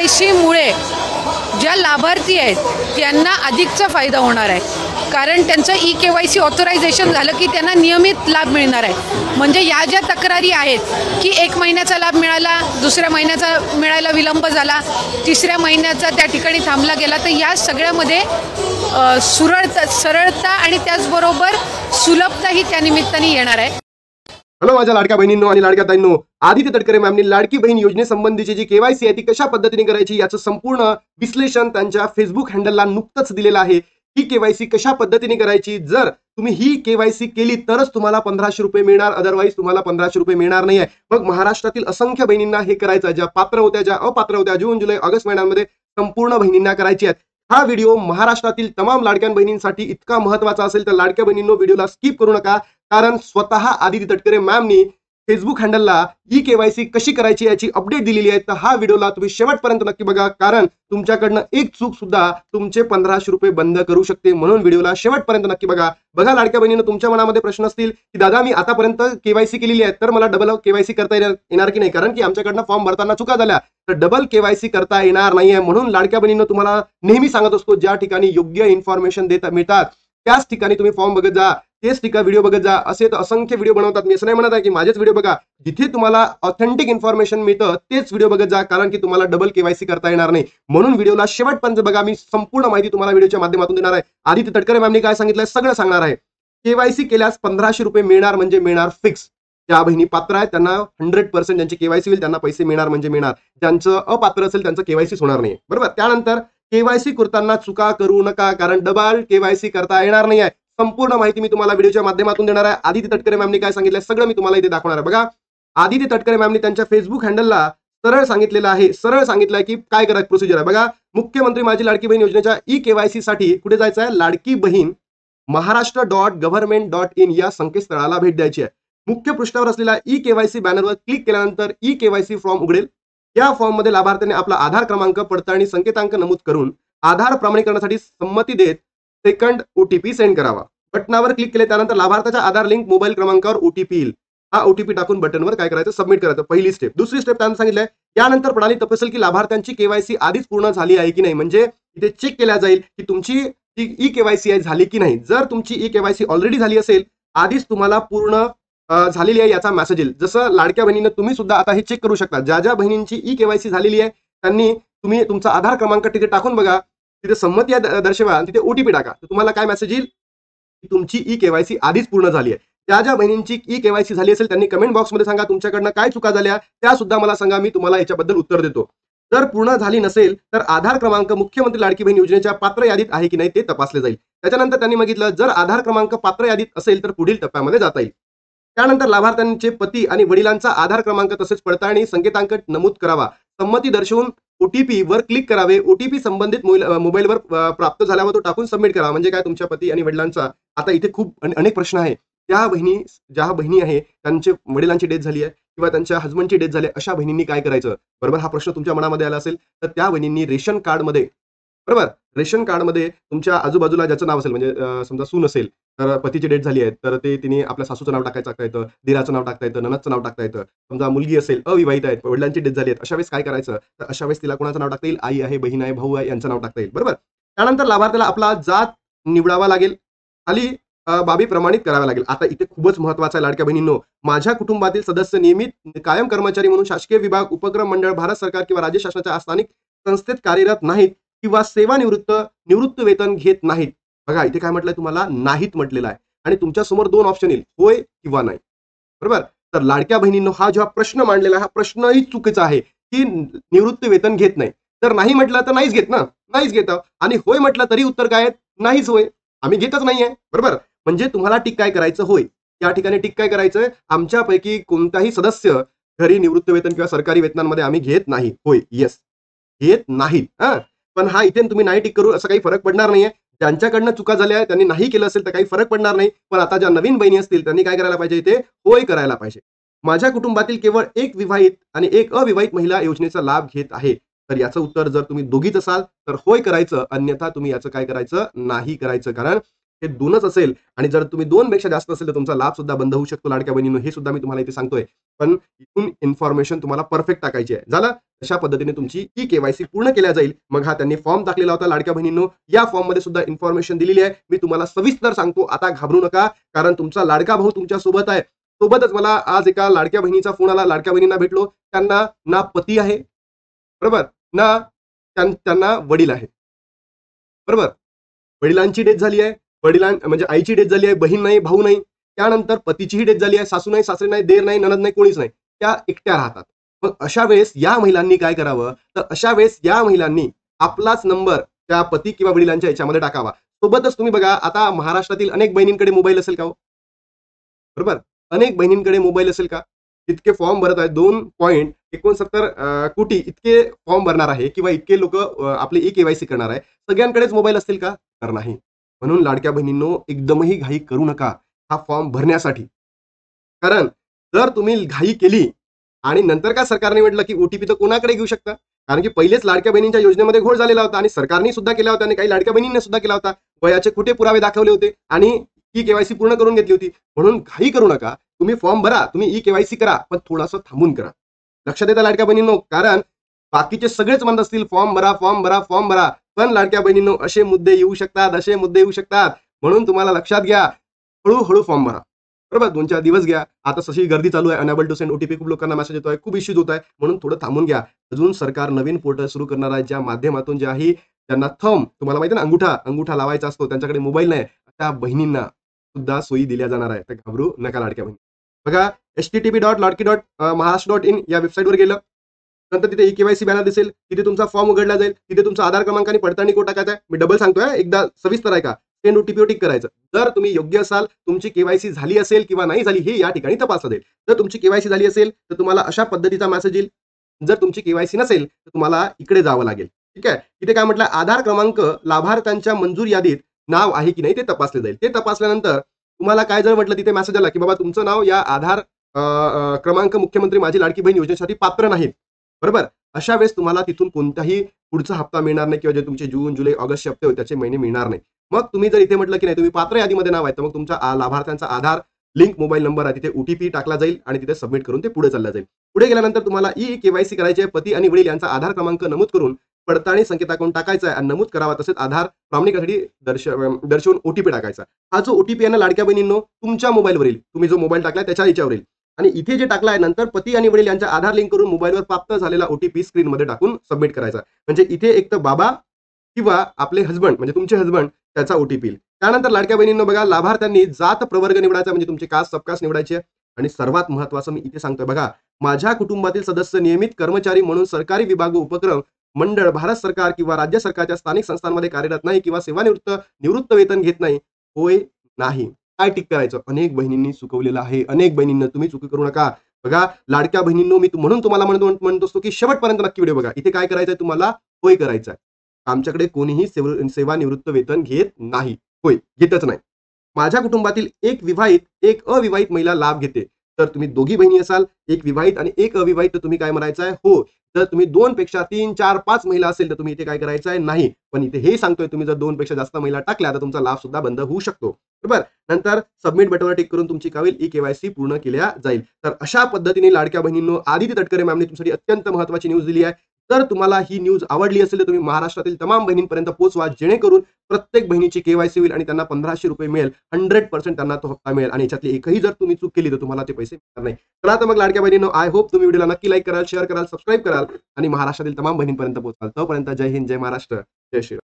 KYC मुळे ज्या लाभार्थी आहेत त्यांना अधिकचा फायदा होणार आहे, कारण त्यांचं KYC ऑथरायझेशन झालं की त्यांना नियमित लाभ मिळणार आहे. म्हणजे या ज्या तक्रारी आहेत की 1 महिन्याचा लाभ मिळाला, दुसऱ्या महिन्याचा मिळायला विलंब झाला, तिसऱ्या महिन्याचा त्या ठिकाणी थांबला गेला, तर या सगळ्यामध्ये सरळता आणि त्याचबरोबर सुलभता ही त्या निमित्ताने येणार आहे. हॅलो माझ्या लाडक्या बहिणींनो आणि लाडक्या ताईंनो, आदित्य तटकरे मॅमनी लाडकी बहीण योजनेसंबंधीची जी KYC आहे ती कशा पद्धतीने करायची याचं संपूर्ण विश्लेषण त्यांच्या फेसबुक हँडलला नुकतंच दिलेलं आहे. ही KYC कशा पद्धतीने करायची, जर तुम्ही ही KYC केली तरच तुम्हाला 1500 रुपये मिळणार, अदरवाईज तुम्हाला 1500 रुपये मिळणार नाही आहे. मग महाराष्ट्रातील असंख्य बहिणींना हे करायचं, ज्या पात्र होत्या, ज्या अपात्र होत्या, जून जुलै ऑगस्ट महिन्यांमध्ये संपूर्ण बहिणींना करायची आहे. हा व्हिडिओ महाराष्ट्रातील तमाम लाडक्या बहिणींसाठी इतका महत्त्वाचा असेल तर लाडक्या बहिणींनो व्हिडिओला स्किप करू नका, कारण स्वतः आदित्य तटकरे मॅमनी फेसबुक हँडलला ही KYC कशी करायची याची अपडेट दिलेली आहे. तर हा व्हिडिओला तुम्ही शेवटपर्यंत नक्की बघा, कारण तुमच्याकडनं एक चूक सुद्धा तुमचे 1500 रुपये बंद करू शकते. म्हणून व्हिडिओला शेवटपर्यंत नक्की बघा. बघा लाडक्या बहिणींनो, तुमच्या मनामध्ये प्रश्न असतील की दादा मी आतापर्यंत KYC केलेली आहे तर मला डबल KYC करता येणार की नाही, कारण की आमच्याकडनं फॉर्म भरताना चुका झाल्या, तर डबल KYC करता येणार नाहीये. म्हणून लाडक्या बहिणींनो तुम्हाला नेहमी सांगत असतो, ज्या ठिकाणी योग्य इन्फॉर्मेशन मिळतात त्याच ठिकाणी तुम्ही फॉर्म बघत जा, तेच ठिकाणी व्हिडिओ बघत जा. असे तर असंख्य व्हिडिओ बनवतात. मी असं नाही म्हणत आहे की माझेच व्हिडिओ बघा, जिथे तुम्हाला ऑथेंटिक इन्फॉर्मेशन मिळतं तेच व्हिडिओ बघत जा, कारण की तुम्हाला डबल KYC करता येणार नाही. म्हणून व्हिडिओला शेवटपर्यंत बघा. मी संपूर्ण माहिती तुम्हाला व्हिडिओच्या माध्यमातून देणार आहे. आदित्य तटकरे मॅमनी काय सांगितलंय सगळं सांगणार आहे. KYC केल्यास 1500 रुपये मिळणार म्हणजे मिळणार फिक्स. ज्या बहिणी पात्र आहेत त्यांना 100% ज्यांची KYC होईल त्यांना पैसे मिळणार म्हणजे मिळणार. ज्यांचं अपात्र असेल त्यांचं KYC होणार नाही. बरोबर. त्यानंतर KYC करताना चुका करू नका, कारण डबल KYC करता येणार नाही आहे. संपूर्ण माहिती मी तुम्हाला व्हिडिओच्या माध्यमातून देणार आहे. आदित्य तटकरे मॅमनी काय सांगितलं सगळं मी तुम्हाला इथे दाखवणार आहे. बघा, आदित्य तटकरे मॅमनी त्यांच्या फेसबुक हँडलला सरळ सांगितलेलं आहे, सरळ सांगितलंय की काय करायचं प्रोसिजर आहे. बघा, मुख्यमंत्री माझी लाडकी बहीण योजनेच्या KYC साठी कुठे जायचं आहे, लाडकी बहीण महाराष्ट्र.gov.in या संकेतस्थळाला भेट द्यायची आहे. मुख्य पृष्ठावर असलेल्या KYC बॅनरवर क्लिक केल्यानंतर KYC फॉर्म उघडेल. या फॉर्म मध्ये लाभार्थ्याने आपला आधार क्रमांक, पडताळणी संकेतांक नमूद करून आधार प्रमाणीकरणासाठी संमती देत सेकंड OTP सेंड करावा. बटनावर क्लिक केले त्यानंतर लाभार्थ्याच्या आधार लिंक मोबाईल क्रमांकावर OTP येईल. हा OTP टाकून बटनवर काय करायचं, सबमिट करायचं. पहिली स्टेप. दुसरी स्टेप त्यांनी सांगितलंय, यानंतर प्रणाली तपासेल की लाभार्थ्यांची KYC आधीच पूर्ण झाली आहे की नाही. म्हणजे इथे चेक केल्या जाईल की तुमची KYC झाली की नाही. जर तुमची KYC ऑलरेडी झाली असेल, आधीच तुम्हाला पूर्ण झालेली आहे याचा मेसेज येईल. जसं लाडक्या बहिणींना तुम्ही सुद्धा आता हे चेक करू शकता, ज्या ज्या बहिणींची KYC झालेली आहे त्यांनी तुम्ही तुमचा आधार क्रमांक तिथे टाकून बघा, तिथे संमती दर्शवा आणि तिथे OTP टाका. तर तुम्हाला काय मेसेज येईल की तुमची KYC आधीच पूर्ण झाली आहे. ज्या ज्या बहिणींची KYC झाली असेल त्यांनी कमेंट बॉक्समध्ये सांगा तुमच्याकडनं काय चुका झाल्या, त्या सुद्धा मला सांगा, मी तुम्हाला याच्याबद्दल उत्तर देतो. जर पूर्ण झाली नसेल तर आधार क्रमांक मुख्यमंत्री लाडकी बहीण योजनेच्या पात्र यादीत आहे की नाही ते तपासले जाईल. त्याच्यानंतर त्यांनी मागितलं, जर आधार क्रमांक पात्र यादीत असेल तर पुढील टप्प्यामध्ये जाता येईल. त्यानंतर लाभार्थ्यांचे पती आणि वडिलांचा आधार क्रमांक तसेच पडताळणी संकेतांक नमूद करावा. संमती दर्शवून OTP वर क्लिक करावे. OTP संबंधित मोबाईलवर प्राप्त झाल्यावर तो टाकून सबमिट करावा. म्हणजे काय, तुमच्या पती आणि वडिलांचा. आता इथे खूप अनेक प्रश्न आहे. ज्या बहिणी आहे त्यांच्या वडिलांची डेथ झाली आहे किंवा त्यांच्या हजबंडची डेथ झाली, अशा बहिणींनी काय करायचं. बरोबर, हा प्रश्न तुमच्या मनामध्ये आला असेल तर त्या बहिणींनी रेशन कार्डमध्ये, बरोबर, रेशन कार्डमध्ये तुमच्या आजूबाजूला ज्याचं नाव असेल, म्हणजे समजा सून असेल तर पतीची डेथ झाली आहे तर ते तिने आपल्या सासूचं नाव टाकता येतं, दिराचं नाव टाकता येतं, ननदचं नाव टाकता येतं. समजा मुलगी असेल अविवाहित आहेत, वडिलांची डेथ झाली आहे, अशा वेळेस काय करायचं, तर अशा वेळेस तिला कोणाचं नाव टाकता येईल, आई आहे, बहीण आहे, भाऊ आहे यांचं नाव टाकता येईल. बरोबर. त्यानंतर लाभार्थ्याला आपला जात निवडावा लागेल, खाली बाबी प्रमाणित कराव्या लागेल. आता इथे खूपच महत्वाचं आहे लाडक्या बहिणींनो, माझ्या कुटुंबातील सदस्य नियमित कायम कर्मचारी म्हणून शासकीय विभाग, उपक्रम मंडळ, भारत सरकार किंवा राज्य शासनाच्या स्थानिक संस्थेत कार्यरत नाहीत किंवा निवृत्त वेतन घेत नाहीत. बघा इथे काय म्हटलंय, तुम्हाला नाहीत म्हटलेलं आहे आणि तुमच्या समोर 2 ऑप्शन येईल, होय किंवा नाही. बरोबर. तर लाडक्या बहिणींनो, हा जेव्हा प्रश्न मांडलेला हा प्रश्नही चुकीचा आहे की निवृत्त वेतन घेत नाही. तर नाही म्हटलं तर नाहीच घेत ना, नाहीच घेत. आणि होय म्हटलं तरी उत्तर काय आहे, नाहीच, होय, आम्ही घेतच नाहीये. बरोबर. म्हणजे तुम्हाला टिक काय करायचं, होय. या ठिकाणी टिक काय करायचं, आमच्यापैकी कोणताही सदस्य घरी निवृत्त वेतन किंवा सरकारी वेतनांमध्ये आम्ही घेत नाही, होय, येस, घेत नाही. पण हा इथे तुम्ही नाही टिक करू असं काही फरक पडणार नाहीये. ज्यांच्याकडनं चुका झाल्या त्यांनी नाही केलं असेल तर काही फरक पडणार नाही. पण आता ज्या नवीन बहिणी असतील त्यांनी काय करायला पाहिजे, इथे होय करायला पाहिजे. माझ्या कुटुंबातील केवळ एक विवाहित आणि एक अविवाहित महिला योजनेचा लाभ घेत आहे. तर याचं उत्तर, जर तुम्ही दोघीच असाल तर होय करायचं, अन्यथा तुम्ही याचं काय करायचं, नाही करायचं. कारण हे 2च असेल आणि जर तुम्ही 2 पेक्षा जास्त असेल तर तुमचा लाभ सुद्धा बंद होऊ शकतो लाडक्या बहिणींनो, हे सुद्धा मी तुम्हाला इथे सांगतोय. पण इथून इन्फॉर्मेशन तुम्हाला परफेक्ट टाकायची आहे. झालं? अशा पद्धतीने तुमची ई-केवायसी पूर्ण केल्या जाईल. मग हा त्यांनी फॉर्म टाकलेला होता लाडक्या बहिणींनो. या फॉर्ममध्ये सुद्धा इन्फॉर्मेशन दिलेली आहे. मी तुम्हाला सविस्तर सांगतो. आता घाबरू नका, कारण तुमचा लाडका भाऊ तुमच्या सोबत आहे. सोबतच मला आज एका लाडक्या बहिणीचा फोन आला. लाडक्या बहिणींना भेटलो. त्यांना ना पती आहे, बरोबर, ना त्यांना वडील आहे, बरोबर. वडिलांची डेथ झाली आहे, म्हणजे आईची डेथ झाली आहे, बहीण नाही, भाऊ नाही. त्यानंतर पतीचीही डेथ झाली आहे, सासू नाही, सासरे नाही, देर नाही, नणंद नाही, कोणीच नाही. त्या एकट्या राहतात. मग अशा वेळेस या महिलांनी काय करावं, तर अशा वेळेस या महिलांनी आपलाच नंबर त्या पती किंवा वडिलांच्या याच्यामध्ये टाकावा. सोबतच तुम्ही बघा, आता महाराष्ट्रातील अनेक बहिणींकडे मोबाईल असेल का हो, बरोबर, अनेक बहिणींकडे मोबाईल असेल का? इतके फॉर्म भरत आहेत, 2.69 कोटी इतके फॉर्म भरणार आहे किंवा इतके लोक आपले ई-केवायसी करणार आहे. सगळ्यांकडेच मोबाईल असतील का? तर नाही. म्हणून लाडक्या बहिणींनो, एकदमही घाई करू नका हा फॉर्म भरण्यासाठी. कारण जर तुम्ही घाई केली आणि नंतर का सरकारने म्हटलं की ओटीपी तर कोणाकडे घेऊ शकता, कारण की पहिलेच लाडक्या बहिणींच्या योजनेमध्ये घोळ झालेला होता आणि सरकारने सुद्धा केला होता आणि काही लाडक्या बहिणींनी सुद्धा केला होता. वयाचे कुठे पुरावे दाखवले होते आणि ई-केवायसी पूर्ण करून घेतली होती. म्हणून घाई करू नका. तुम्ही फॉर्म भरा, तुम्ही ई-केवायसी करा, पण थोडंसं थांबून करा. लक्षात येतं लाडक्या बहिणींनो, कारण बाकीचे सगळेच म्हणत असतील फॉर्म भरा, फॉर्म भरा, फॉर्म भरा. पण लाडक्या बहिणींनो, असे मुद्दे येऊ शकतात, असे मुद्दे येऊ शकतात. म्हणून तुम्हाला लक्षात घ्या, हळूहळू फॉर्म भरा, बरोबर. 2-4 दिवस घ्या. आता तशी गर्दी चालू आहे, अनेबल टू सेंड ओटीपी खूप लोकांना मेसेज येतोय, खूप इश्यूज होत आहे. म्हणून थोडं थांबून घ्या. अजून सरकार नवीन पोर्टल सुरू करणार आहे, ज्या माध्यमातून जे आहे त्यांना थंब, तुम्हाला माहिती आहे ना, अंगुठा लावायचा असतो, त्यांच्याकडे मोबाईल नाही, त्या बहिणींना सुद्धा सोयी दिल्या जाणार आहे. तर घाबरू नका लाडक्या बहिणी. बघा, http.ladki.maharashtra.in या वेबसाईटवर गेलं, नंतर तिथे ई-केवायसी बॅनर दिसेल, तिथे तुमचा फॉर्म उघडला जाईल, तिथे तुमचा आधार क्रमांक आणि पडताळणी कोड टाकायचा आहे. मी डबल सांगतोय, एकदा सविस्तर आहे का, सेंड ओटीपीवर टिक करायचं. जर तुम्ही योग्य असाल, तुमची केवायसी झाली असेल किंवा नाही झाली हे या ठिकाणी तपासलं जाईल. जर तुमची केवायसी झाली असेल तर तुम्हाला अशा पद्धतीचा मेसेज येईल. जर तुमची केवायसी नसेल तर तुम्हाला इकडे जावं लागेल. ठीक आहे. इथे काय म्हटलं, आधार क्रमांक लाभार्थ्यांच्या मंजूर यादीत नाव आहे की नाही ते तपासले जाईल. ते तपासल्यानंतर तुम्हाला काय जर म्हटलं, तिथे मेसेज आला की बाबा तुमचं नाव या आधार क्रमांक मुख्यमंत्री माझी लाडकी बहीण योजनेसाठी पात्र नाहीत, बरोबर. अशा वेळेस तुम्हाला तिथून कोणताही पुढचा हप्ता मिळणार नाही किंवा जे तुमचे जून, जुलै, ऑगस्ट हप्ते होते त्याचे महिने मिळणार नाही. मग तुम्ही जर इथे म्हटलं की नाही तुम्ही पात्र यादीमध्ये नाव आहे, तर मग तुमचा लाभार्थ्यांचा आधार लिंक मोबाईल नंबर आहे, तिथे ओटीपी टाकला जाईल आणि तिथे सबमिट करून ते पुढे चाललं जाईल. पुढे गेल्यानंतर तुम्हाला ई-केवायसी करायची आहे. पती आणि वडील यांचा आधार क्रमांक नमूद करून पडताळणी संकेत अकाउंट टाकायचा आहे आणि नमूद करावा. तसेच आधार प्रमाणिकासाठी दर्शवून ओटीपी टाकायचा. हा जो ओटीपी आहे ना लाडक्या बहिणींनो, तुमच्या मोबाईलवर येईल, तुम्ही जो मोबाईल टाकलाय त्याच्या याच्यावर येईल आणि इथे जे टाकलाय नंतर पती आणि वडील यांचा आधार लिंक करून मोबाईलवर प्राप्त झालेला ओटीपी स्क्रीनमध्ये टाकून सबमिट करायचा. म्हणजे इथे एक तर बाबा किंवा आपले हसबंड म्हणजे तुमचे हसबंड त्याचा ओटीपी येईल. त्यानंतर लाडक्या बहिणींनो बघा, लाभार्थ्यांनी जात प्रवर्ग निवडायचा, म्हणजे तुमची कास्ट सबकास्ट निवडायची आहे. आणि सर्वात महत्त्वाचं मी इथे सांगतोय बघा, माझ्या कुटुंबातील सदस्य नियमित कर्मचारी म्हणून सरकारी विभाग, उपक्रम, मंडळ, भारत सरकार किंवा राज्य सरकारच्या स्थानिक संस्थांमध्ये कार्यरत नाही किंवा निवृत्त वेतन घेत नाही, होय नाही. काय टिक करायचं? अनेक बहिणींनी चुकवलेलं आहे. अनेक बहिणींना तुम्ही चुकी करू नका. बघा लाडक्या बहिणींनो, मी म्हणून तुम्हाला म्हणत असतो की शेवटपर्यंत नक्की व्हिडिओ बघा. इथे काय करायचंय तुम्हाला? होय करायचं आहे. आमच्याकडे कोणीही सेवानिवृत्त वेतन घेत नाही, होय घेतच नाही. माझ्या कुटुंबातील एक विवाहित, एक अविवाहित महिला लाभ घेते. तर तुम्ही दोघी बहिणी असाल, एक विवाहित आणि एक अविवाहित, तर तुम्ही काय म्हणायचं आहे? हो. जर तुम्ही 2 पेक्षा 3, 4, 5 महिला असेल तर तुम्ही इथे काय करायचं आहे? नाही. पण इथे हे सांगतोय, तुम्ही जर 2 पेक्षा जास्त महिला टाकल्या तर तुमचा लाभ सुद्धा बंद होऊ शकतो, बरोबर. नंतर सबमिट बटनवर टिक करून तुमची काय होईल? ई-केवायसी पूर्ण केल्या जाईल. तर अशा पद्धतीने लाडक्या बहिणींनो, आदिती तटकरे मॅमने तुमच्यासाठी अत्यंत महत्त्वाची न्यूज दिली आहे. जर तुम्हाला ही न्यूज आवडली असेल तर तुम्ही महाराष्ट्रातील तमाम बहिणींपर्यंत पोहोचवा, जेणेकरून प्रत्येक बहिणीची केवायसी होईल आणि त्यांना 1500 रुपये मिळेल. 100% त्यांना तो हप्ता मिळेल आणि याच्यातली एकही जर तुम्ही चूक केली तर तुम्हाला ते पैसे मिळणार नाही. तर आता मग लाडक्या बहिणींनो, आय होप तुम्ही व्हिडिओला नक्की लाईक कराल, शेअर कराल, सबस्क्राईब कराल आणि महाराष्ट्रातील तमाम बहिणींपर्यंत पोहोचाल. तोपर्यंत जय हिंद, जय महाराष्ट्र, जय श्रीराम.